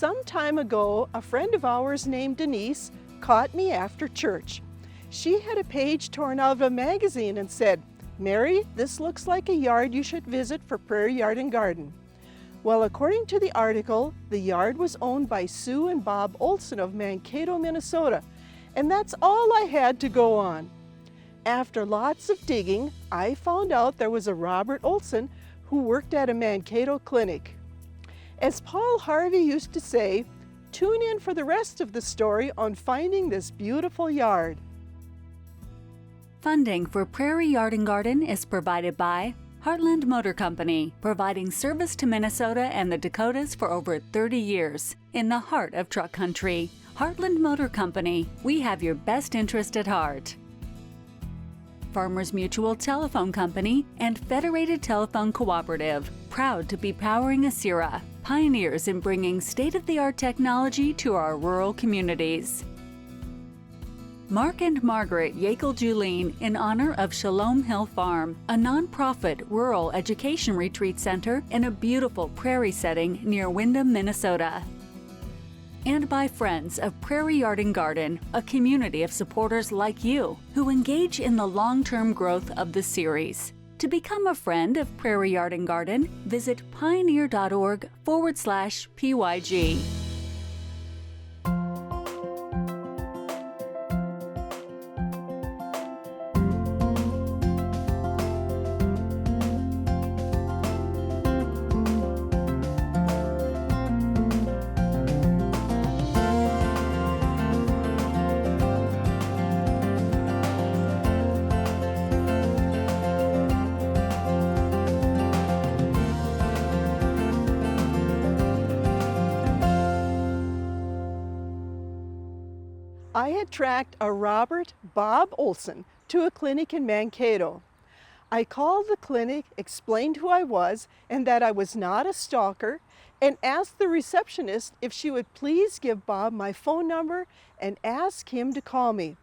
Some time ago, a friend of ours named Denise caught me after church. She had a page torn out of a magazine and said, "Mary, this looks like a yard you should visit for Prairie Yard Garden." Well, according to the article, the yard was owned by Sue and Bob Olson of Mankato, Minnesota, and that's all I had to go on. After lots of digging, I found out there was a Robert Olson who worked at a Mankato clinic. As Paul Harvey used to say, tune in for the rest of the story on finding this beautiful yard. Funding for Prairie Yard Garden is provided by Heartland Motor Company, providing service to Minnesota and the Dakotas for over 30 years in the heart of truck country. Heartland Motor Company, we have your best interest at heart. Farmers Mutual Telephone Company and Federated Telephone Cooperative, proud to be powering Asira, pioneers in bringing state-of-the-art technology to our rural communities. Mark and Margaret Yakel-Julien in honor of Shalom Hill Farm, a nonprofit rural education retreat center in a beautiful prairie setting near Windham, Minnesota. And by friends of Prairie Yard Garden, a community of supporters like you who engage in the long-term growth of the series. To become a friend of Prairie Yard Garden, visit pioneer.org/PYG. I had tracked a Robert Bob Olson to a clinic in Mankato. I called the clinic, explained who I was and that I was not a stalker, and asked the receptionist if she would please give Bob my phone number and ask him to call me.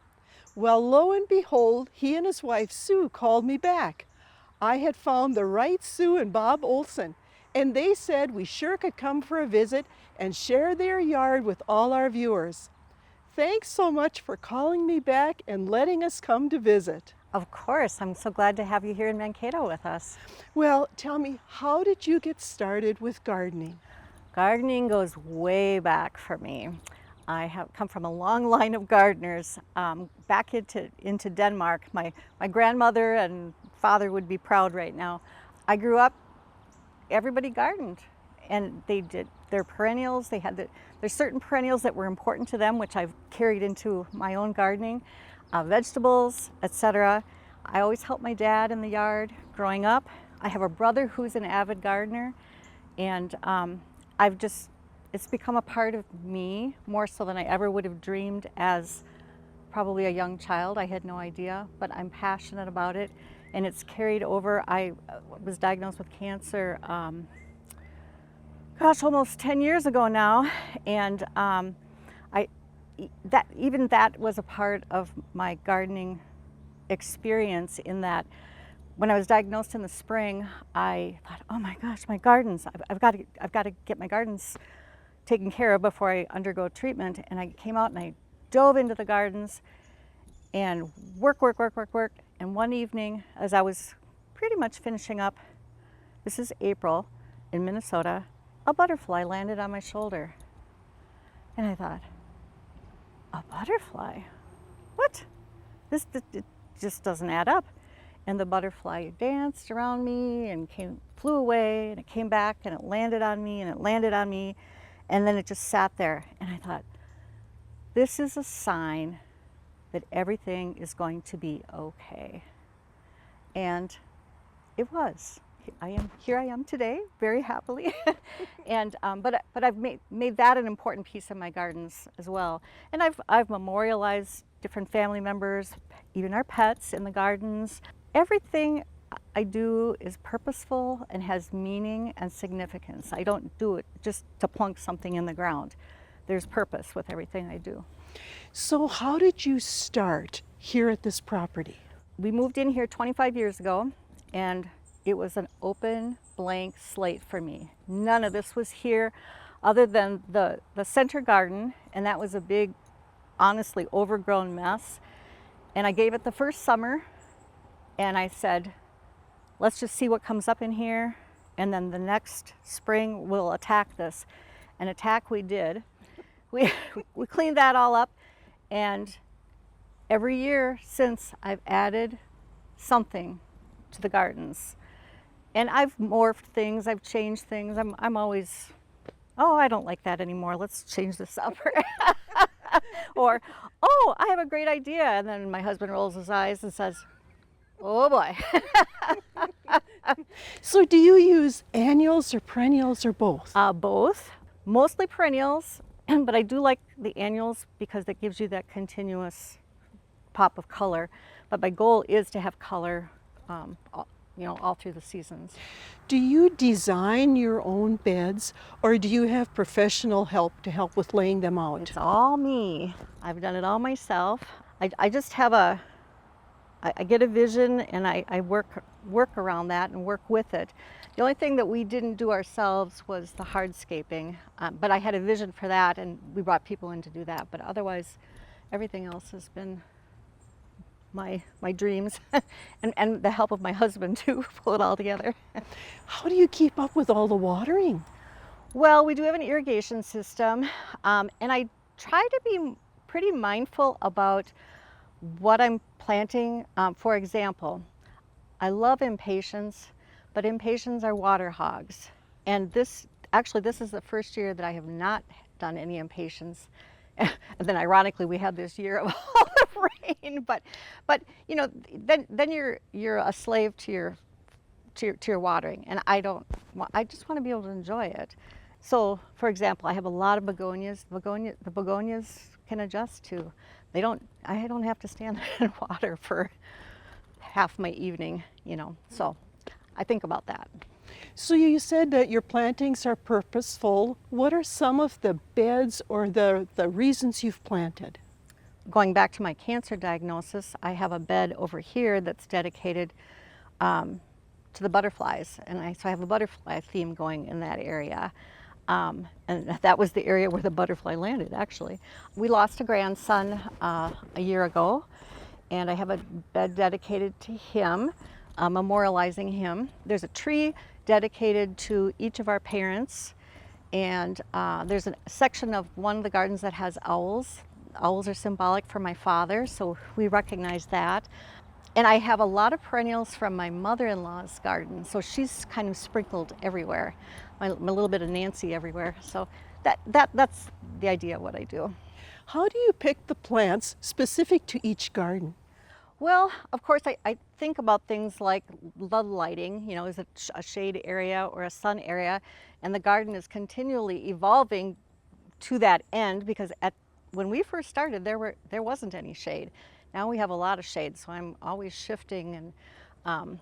Well, lo and behold, he and his wife Sue called me back. I had found the right Sue and Bob Olson, and they said we sure could come for a visit and share their yard with all our viewers. Thanks so much for calling me back and letting us come to visit. Of course, I'm so glad to have you here in Mankato with us. Well, tell me, how did you get started with gardening? Gardening goes way back for me. I have come from a long line of gardeners back into Denmark. My grandmother and father would be proud right now. I grew up, everybody gardened, and they did their perennials. There's certain perennials that were important to them, which I've carried into my own gardening, vegetables, etc. I always helped my dad in the yard growing up. I have a brother who's an avid gardener, and it's become a part of me more so than I ever would have dreamed as probably a young child. I had no idea, but I'm passionate about it, and it's carried over. I was diagnosed with cancer almost 10 years ago now, and that was a part of my gardening experience, in that when I was diagnosed in the spring, I thought, oh my gosh, my gardens, I've got to get my gardens taken care of before I undergo treatment. And I came out and I dove into the gardens and work. And one evening, as I was pretty much finishing up, this is April in Minnesota, a butterfly landed on my shoulder. And I thought, a butterfly? What? It just doesn't add up. And the butterfly danced around me and flew away, and it came back and it landed on me and it landed on me, and then it just sat there. And I thought, this is a sign that everything is going to be okay. And it was. Here I am today, very happily, and but I've made that an important piece of my gardens as well. And I've memorialized different family members, even our pets, in the gardens. Everything I do is purposeful and has meaning and significance. I don't do it just to plunk something in the ground. There's purpose with everything I do. So how did you start here at this property? We moved in here 25 years ago, and it was an open, blank slate for me. None of this was here. other than the center garden, and that was a big, honestly overgrown mess. And I gave it the first summer, and I said, let's just see what comes up in here, and then the next spring we'll attack this. And attack we did. We cleaned that all up, and every year since I've added something to the gardens. And I've morphed things, I've changed things. I'm always, oh, I don't like that anymore, let's change this up. Or, oh, I have a great idea. And then my husband rolls his eyes and says, oh boy. So do you use annuals or perennials or both? Both, mostly perennials, but I do like the annuals because that gives you that continuous pop of color. But my goal is to have color, all through the seasons. Do you design your own beds, or do you have professional help to help with laying them out? It's all me. I've done it all myself. I just have I get a vision, and I work around that and work with it. The only thing that we didn't do ourselves was the hardscaping, but I had a vision for that, and we brought people in to do that. But otherwise, everything else has been my dreams, and the help of my husband to pull it all together. How do you keep up with all the watering? Well, we do have an irrigation system, and I try to be pretty mindful about what I'm planting. For example, I love impatiens, but impatiens are water hogs. And this is the first year that I have not done any impatiens. And then ironically, we had this year of all the rain, but then you're a slave to your watering, and I just want to be able to enjoy it. So, for example, I have a lot of begonias. The begonias can adjust to. I don't have to stand in water for half my evening, so I think about that. So you said that your plantings are purposeful. What are some of the beds or the reasons you've planted? Going back to my cancer diagnosis, I have a bed over here that's dedicated to the butterflies, and so I have a butterfly theme going in that area. And that was the area where the butterfly landed, actually. We lost a grandson a year ago, and I have a bed dedicated to him, memorializing him. There's a tree dedicated to each of our parents, and there's a section of one of the gardens that has owls. Owls are symbolic for my father, so we recognize that. And I have a lot of perennials from my mother-in-law's garden, so she's kind of sprinkled everywhere. My little bit of Nancy everywhere. So that's the idea of what I do. How do you pick the plants specific to each garden? Well, of course, I think about things like the lighting, is it a shade area or a sun area? And the garden is continually evolving to that end, because when we first started, there wasn't any shade. Now we have a lot of shade, so I'm always shifting and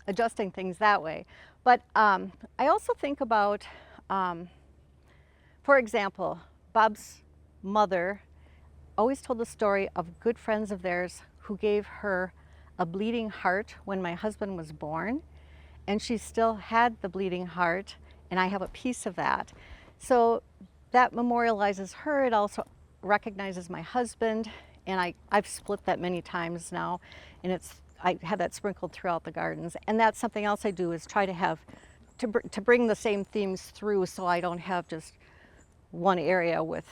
adjusting things that way. But I also think about, for example, Bob's mother always told the story of good friends of theirs who gave her a bleeding heart when my husband was born, and she still had the bleeding heart, and I have a piece of that. So that memorializes her. It also recognizes my husband, and I've split that many times now, and I have that sprinkled throughout the gardens. And that's something else I do, is try to bring the same themes through, so I don't have just one area with,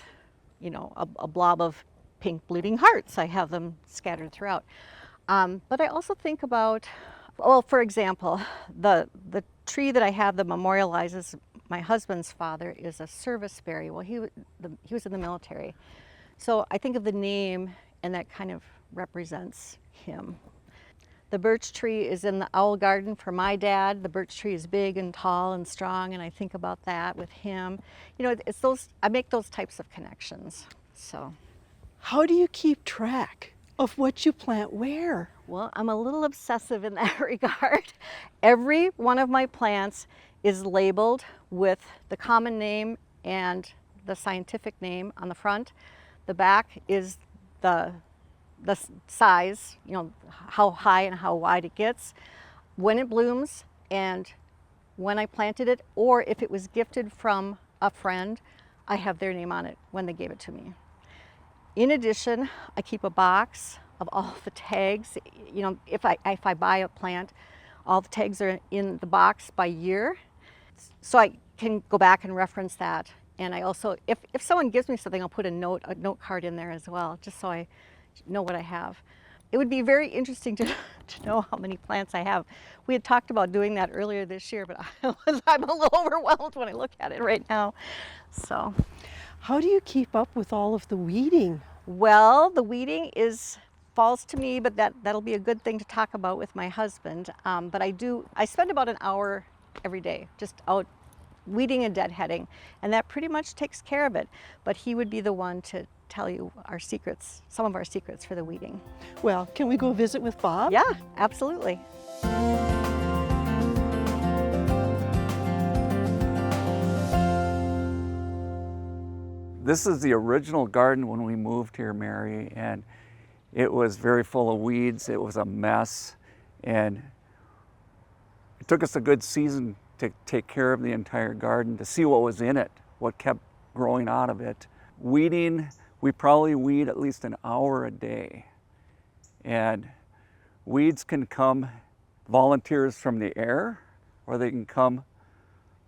a blob of pink bleeding hearts. I have them scattered throughout. But I also think about, well, for example, the tree that I have that memorializes my husband's father is a serviceberry. Well, he was in the military. So I think of the name, and that kind of represents him. The birch tree is in the owl garden for my dad. The birch tree is big and tall and strong, and I think about that with him. I make those types of connections. So, how do you keep track of what you plant where? Well, I'm a little obsessive in that regard. Every one of my plants is labeled with the common name and the scientific name on the front. The back is the size, how high and how wide it gets, when it blooms, and when I planted it, or if it was gifted from a friend, I have their name on it when they gave it to me. In addition, I keep a box of all the tags. You know, if I buy a plant, all the tags are in the box by year, so I can go back and reference that. And I also, if someone gives me something, I'll put a note card in there as well, just so I know what I have. It would be very interesting to know how many plants I have. We had talked about doing that earlier this year, but I'm a little overwhelmed when I look at it right now. So, How do you keep up with all of the weeding? well, the weeding falls to me, but that'll be a good thing to talk about with my husband. But I spend about an hour every day just out weeding and deadheading, and that pretty much takes care of it. But he would be the one to tell you our secrets, some of our secrets for the weeding. Well, can we go visit with Bob? Yeah, absolutely. This is the original garden when we moved here, Mary, and it was very full of weeds. It was a mess, and it took us a good season to take care of the entire garden, to see what was in it, what kept growing out of it. Weeding, we probably weed at least an hour a day. And weeds can come volunteers from the air, or they can come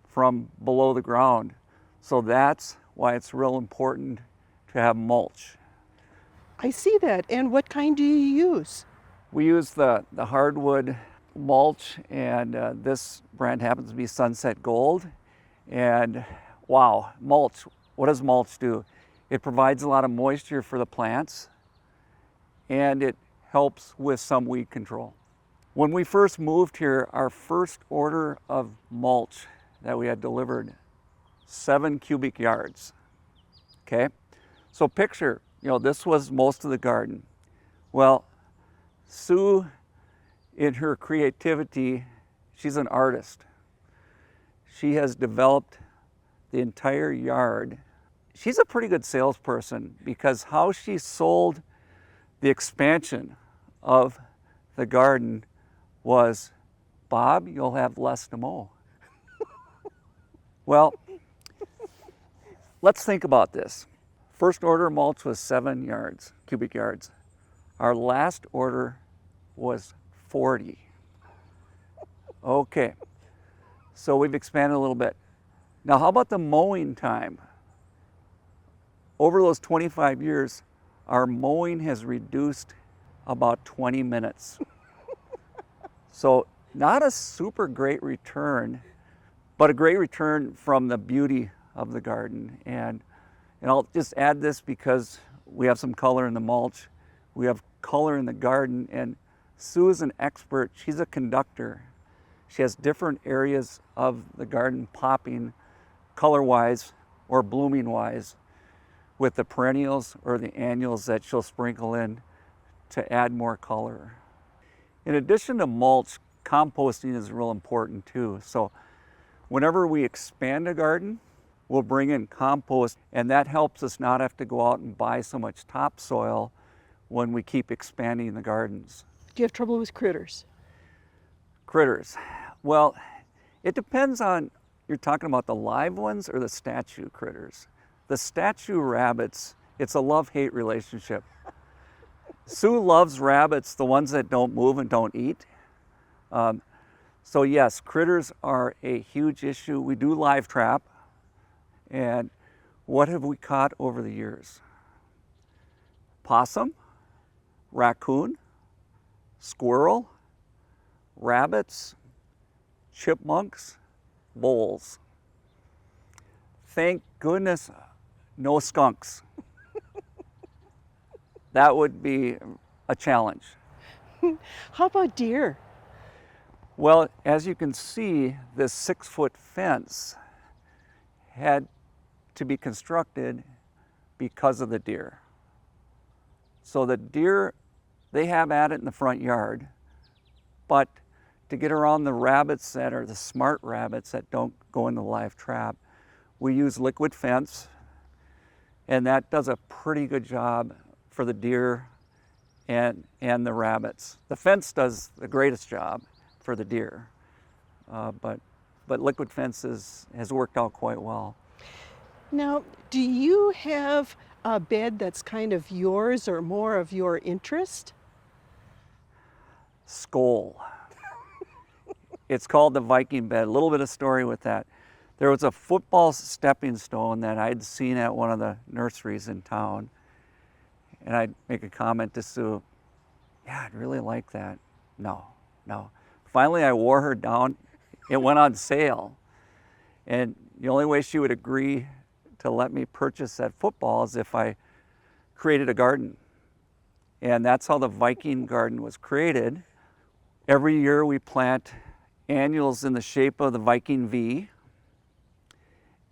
from below the ground. So that's why it's real important to have mulch. I see that. And what kind do you use? We use the hardwood mulch, and this brand happens to be Sunset Gold. And wow, mulch, what does mulch do? It provides a lot of moisture for the plants, and it helps with some weed control. When we first moved here, our first order of mulch that we had delivered, 7 cubic yards, okay? So picture, this was most of the garden. Well, Sue, in her creativity, she's an artist. She has developed the entire yard. She's a pretty good salesperson, because how she sold the expansion of the garden was, Bob, you'll have less to mow. Well, let's think about this. First order of mulch was 7 cubic yards. Our last order was 40. Okay, so we've expanded a little bit. Now, how about the mowing time? Over those 25 years, our mowing has reduced about 20 minutes. So not a super great return, but a great return from the beauty of the garden. And I'll just add this because we have some color in the mulch. We have color in the garden, and Sue is an expert. She's a conductor. She has different areas of the garden popping color-wise or blooming-wise with the perennials or the annuals that she'll sprinkle in to add more color. In addition to mulch, composting is real important too. So whenever we expand a garden, we'll bring in compost, and that helps us not have to go out and buy so much topsoil when we keep expanding the gardens. Do you have trouble with critters? Critters. Well, it depends on, you're talking about the live ones or the statue critters. The statue rabbits, it's a love-hate relationship. Sue loves rabbits, the ones that don't move and don't eat. So yes, critters are a huge issue. We do live trap. And what have we caught over the years? Possum, raccoon, squirrel, rabbits, chipmunks, voles. Thank goodness, no skunks. That would be a challenge. How about deer? Well, as you can see, this 6-foot fence had to be constructed because of the deer. So the deer, they have at it in the front yard, but to get around the rabbits that are the smart rabbits that don't go in the live trap, we use liquid fence, and that does a pretty good job for the deer and the rabbits. The fence does the greatest job for the deer, but liquid fence has worked out quite well. Now, do you have a bed that's kind of yours or more of your interest? Skull. It's called the Viking bed. A little bit of story with that. There was a football stepping stone that I'd seen at one of the nurseries in town. And I'd make a comment to Sue, yeah, I'd really like that. No. Finally, I wore her down. It went on sale. And the only way she would agree to let me purchase that football is if I created a garden. And that's how the Viking garden was created. Every year we plant annuals in the shape of the Viking V.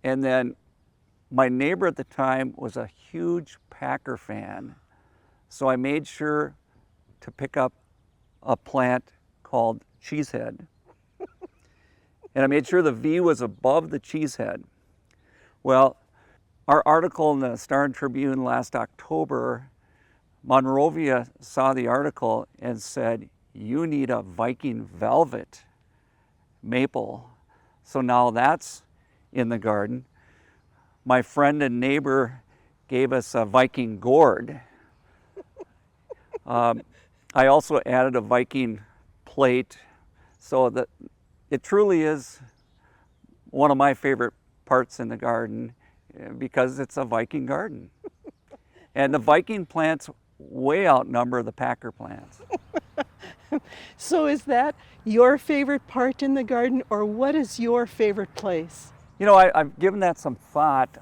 And then my neighbor at the time was a huge Packer fan. So I made sure to pick up a plant called Cheesehead. And I made sure the V was above the Cheesehead. Well, our article in the Star and Tribune last October, Monrovia saw the article and said, you need a Viking velvet maple. So now that's in the garden. My friend and neighbor gave us a Viking gourd. I also added a Viking plate, so that it truly is one of my favorite parts in the garden because it's a Viking garden. And the Viking plants way outnumber the Packer plants. So is that your favorite part in the garden, or what is your favorite place? You know, I've given that some thought.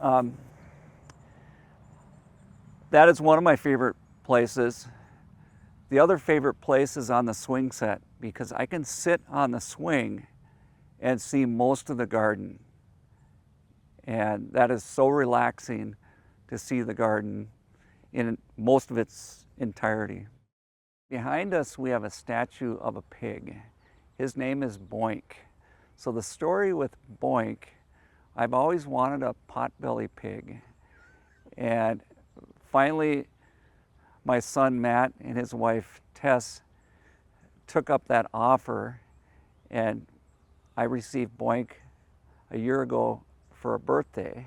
That is one of my favorite places. The other favorite place is on the swing set because I can sit on the swing and see most of the garden. And that is so relaxing to see the garden in most of its entirety. Behind us, we have a statue of a pig. His name is Boink. So the story with Boink, I've always wanted a potbelly pig. And finally, my son Matt and his wife Tess took up that offer, and I received Boink a year ago for a birthday.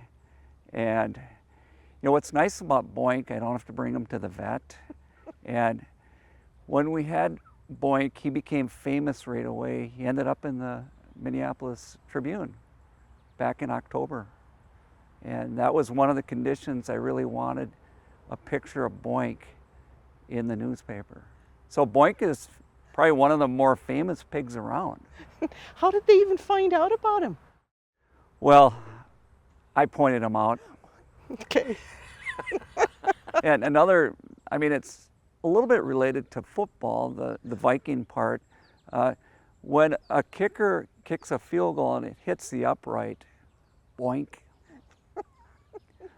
And you know what's nice about Boink, I don't have to bring him to the vet. And when we had Boink, he became famous right away. He ended up in the Minneapolis Tribune back in October. And that was one of the conditions. I really wanted a picture of Boink in the newspaper. So Boink is probably one of the more famous pigs around. How did they even find out about him? Well, I pointed him out. Okay. And another, I mean, it's a little bit related to football, the Viking part. When a kicker kicks a field goal and it hits the upright, Boink.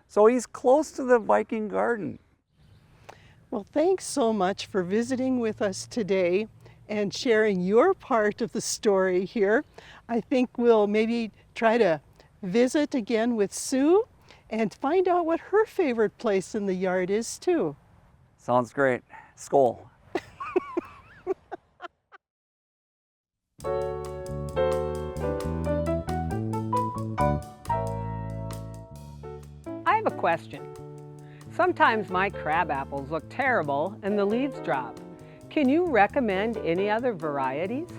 So he's close to the Viking garden. Well, thanks so much for visiting with us today and sharing your part of the story here. I think we'll maybe try to visit again with Sue and find out what her favorite place in the yard is too. Sounds great. Skål. I have a question. Sometimes my crab apples look terrible and the leaves drop. Can you recommend any other varieties?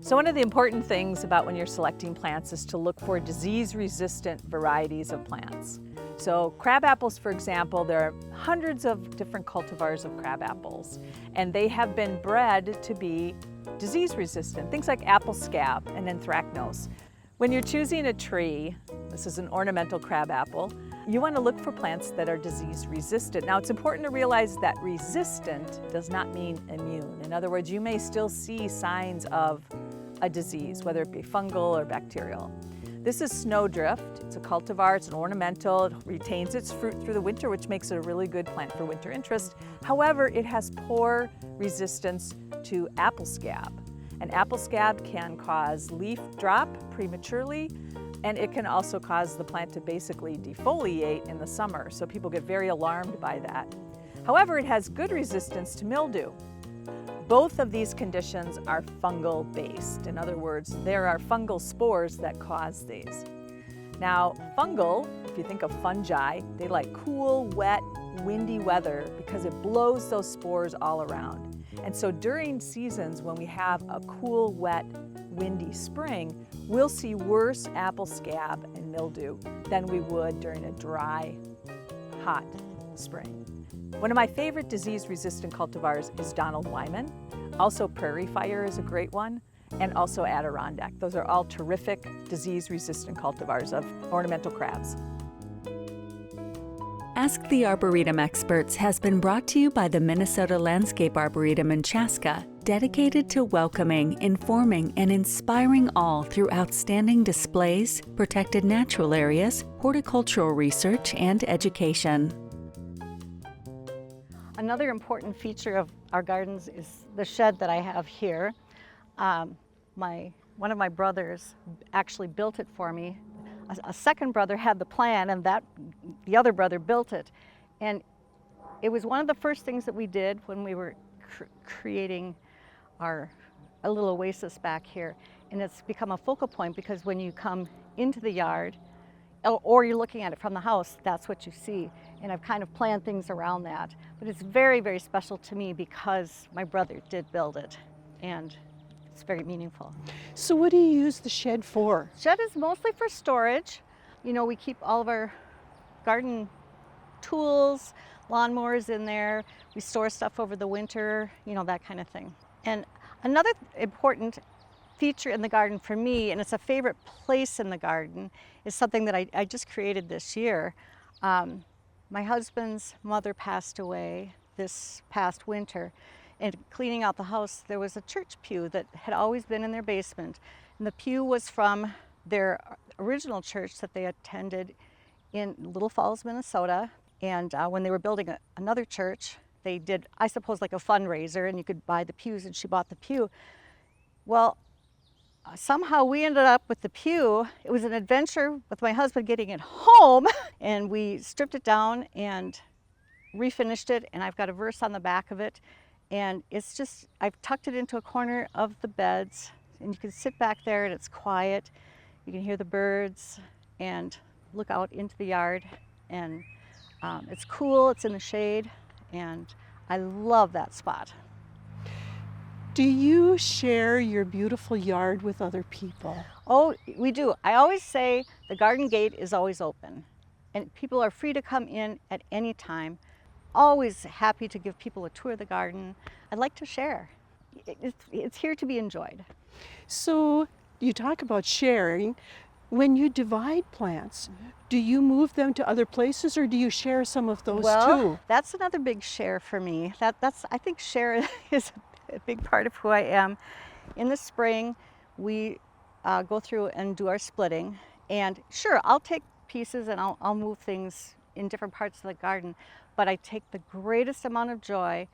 So one of the important things about when you're selecting plants is to look for disease-resistant varieties of plants. So crab apples, for example, there are hundreds of different cultivars of crab apples, and they have been bred to be disease-resistant, things like apple scab and anthracnose. When you're choosing a tree, this is an ornamental crab apple, you want to look for plants that are disease-resistant. Now, it's important to realize that resistant does not mean immune. In other words, you may still see signs of a disease, whether it be fungal or bacterial. This is snowdrift. It's a cultivar, it's an ornamental, it retains its fruit through the winter, which makes it a really good plant for winter interest. However, it has poor resistance to apple scab. And apple scab can cause leaf drop prematurely, and it can also cause the plant to basically defoliate in the summer, so people get very alarmed by that. However, it has good resistance to mildew. Both of these conditions are fungal based. In other words, there are fungal spores that cause these. Now, fungal, if you think of fungi, they like cool, wet, windy weather because it blows those spores all around. And so during seasons when we have a cool, wet, windy spring, we'll see worse apple scab and mildew than we would during a dry, hot spring. One of my favorite disease-resistant cultivars is Donald Wyman. Also, Prairie Fire is a great one, and also Adirondack. Those are all terrific disease-resistant cultivars of ornamental crabs. Ask the Arboretum Experts has been brought to you by the Minnesota Landscape Arboretum in Chaska, dedicated to welcoming, informing, and inspiring all through outstanding displays, protected natural areas, horticultural research, and education. Another important feature of our gardens is the shed that I have here. One of my brothers actually built it for me. A second brother had the plan, and the other brother built it. And it was one of the first things that we did when we were creating a little oasis back here. And it's become a focal point because when you come into the yard, or you're looking at it from the house, that's what you see. And I've kind of planned things around that. But it's very, very special to me because my brother did build it, and it's very meaningful. So what do you use the shed for? Shed is mostly for storage. You know, we keep all of our garden tools, lawnmowers in there. We store stuff over the winter, you know, that kind of thing. And another important feature in the garden for me, and it's a favorite place in the garden, is something that I just created this year. My husband's mother passed away this past winter, and cleaning out the house, there was a church pew that had always been in their basement. And the pew was from their original church that they attended in Little Falls, Minnesota. And when they were building another church, they did, I suppose, like a fundraiser, and you could buy the pews, and she bought the pew. Well, somehow we ended up with the pew. It was an adventure with my husband getting it home, and we stripped it down and refinished it, and I've got a verse on the back of it. And it's just, I've tucked it into a corner of the beds, and you can sit back there and it's quiet. You can hear the birds and look out into the yard, and it's cool, it's in the shade, and I love that spot. Do you share your beautiful yard with other people? Oh, we do. I always say the garden gate is always open, and people are free to come in at any time. Always happy to give people a tour of the garden. I'd like to share. It's here to be enjoyed. So you talk about sharing. When you divide plants, do you move them to other places, or do you share some of those too? That's another big share for me. I think share is a big part of who I am. In the spring, we go through and do our splitting. And sure, I'll take pieces and I'll move things in different parts of the garden, but I take the greatest amount of joy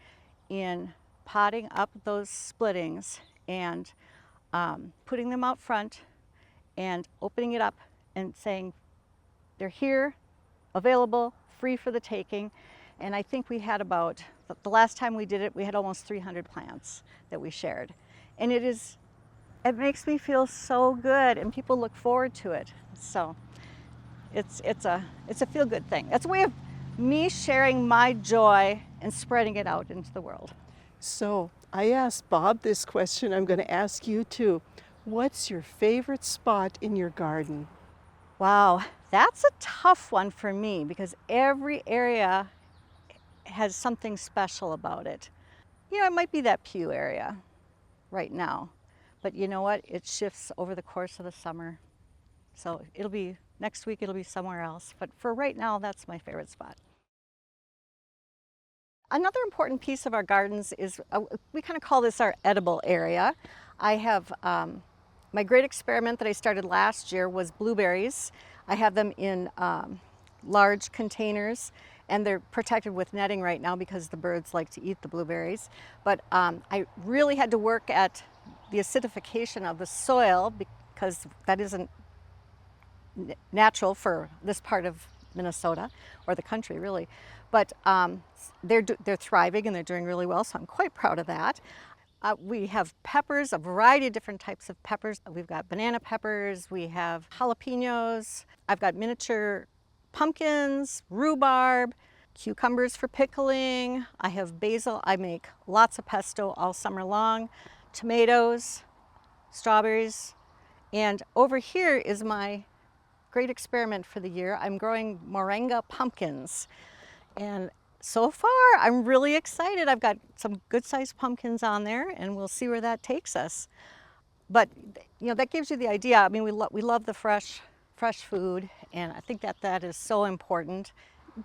in potting up those splittings and putting them out front and opening it up and saying, they're here, available, free for the taking. And I think we had about, the last time we did it, we had almost 300 plants that we shared. And it makes me feel so good, and people look forward to it. So it's a feel-good thing. It's a way of me sharing my joy and spreading it out into the world. So I asked Bob this question, I'm going to ask you too. What's your favorite spot in your garden? Wow, that's a tough one for me because every area has something special about it. You know, it might be that pew area right now, but you know what? It shifts over the course of the summer. So next week it'll be somewhere else, but for right now, that's my favorite spot. Another important piece of our gardens is, we kind of call this our edible area. I have, my great experiment that I started last year was blueberries. I have them in large containers, and they're protected with netting right now because the birds like to eat the blueberries. But I really had to work at the acidification of the soil because that isn't natural for this part of Minnesota, or the country really. But they're thriving and they're doing really well, so I'm quite proud of that. We have peppers, a variety of different types of peppers. We've got banana peppers, we have jalapenos, I've got miniature pumpkins, rhubarb, cucumbers for pickling. I have basil. I make lots of pesto all summer long, tomatoes, strawberries, and over here is my great experiment for the year. I'm growing moringa pumpkins, and so far I'm really excited. I've got some good-sized pumpkins on there, and we'll see where that takes us. But you know, that gives you the idea. I mean, we love the fresh food, and I think that is so important.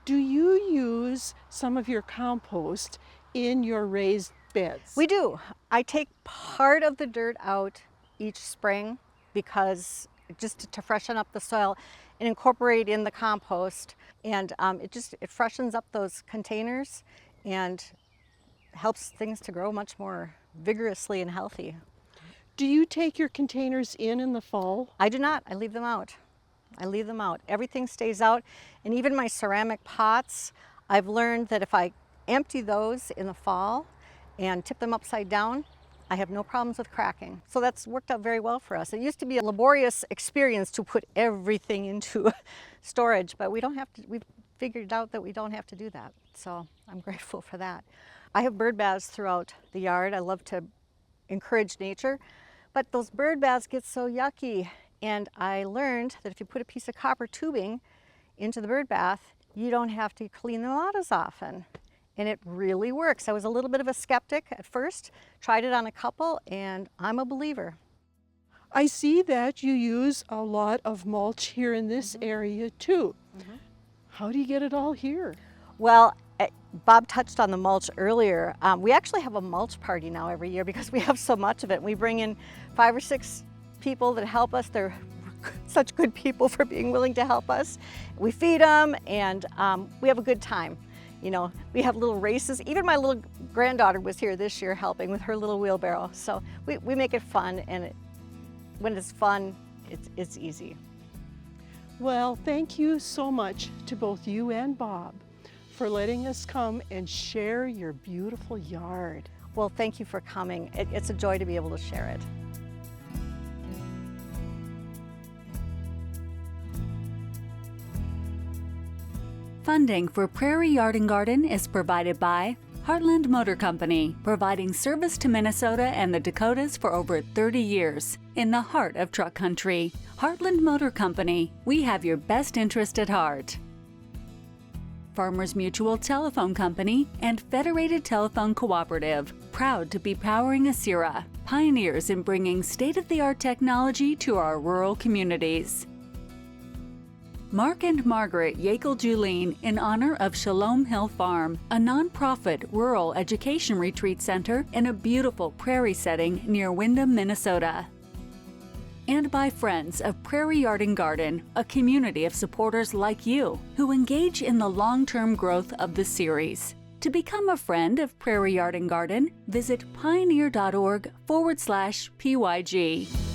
Do you use some of your compost in your raised beds? We do. I take part of the dirt out each spring because just to freshen up the soil and incorporate in the compost, and it freshens up those containers and helps things to grow much more vigorously and healthy. Do you take your containers in the fall? I do not. I leave them out. I leave them out. Everything stays out, and even my ceramic pots, I've learned that if I empty those in the fall and tip them upside down, I have no problems with cracking. So that's worked out very well for us. It used to be a laborious experience to put everything into storage, but we've figured out that we don't have to do that. So I'm grateful for that. I have bird baths throughout the yard. I love to encourage nature, but those bird baths get so yucky. And I learned that if you put a piece of copper tubing into the bird bath, you don't have to clean them out as often. And it really works. I was a little bit of a skeptic at first, tried it on a couple, and I'm a believer. I see that you use a lot of mulch here in this area too. How do you get it all here? Well, Bob touched on the mulch earlier. We actually have a mulch party now every year because we have so much of it. We bring in 5 or 6 people that help us. They're such good people for being willing to help us. We feed them, and we have a good time. You know, we have little races. Even my little granddaughter was here this year helping with her little wheelbarrow. So we make it fun, and when it's fun, it's easy. Well, thank you so much to both you and Bob for letting us come and share your beautiful yard. Well, thank you for coming. It's a joy to be able to share it. Funding for Prairie Yard Garden is provided by Heartland Motor Company, providing service to Minnesota and the Dakotas for over 30 years. In the heart of truck country, Heartland Motor Company, we have your best interest at heart. Farmers Mutual Telephone Company and Federated Telephone Cooperative, proud to be powering Asira, pioneers in bringing state-of-the-art technology to our rural communities. Mark and Margaret Yakel-Julien in honor of Shalom Hill Farm, a nonprofit rural education retreat center in a beautiful prairie setting near Windham, Minnesota. And by friends of Prairie Yard Garden, a community of supporters like you who engage in the long-term growth of the series. To become a friend of Prairie Yard Garden, visit pioneer.org/PYG.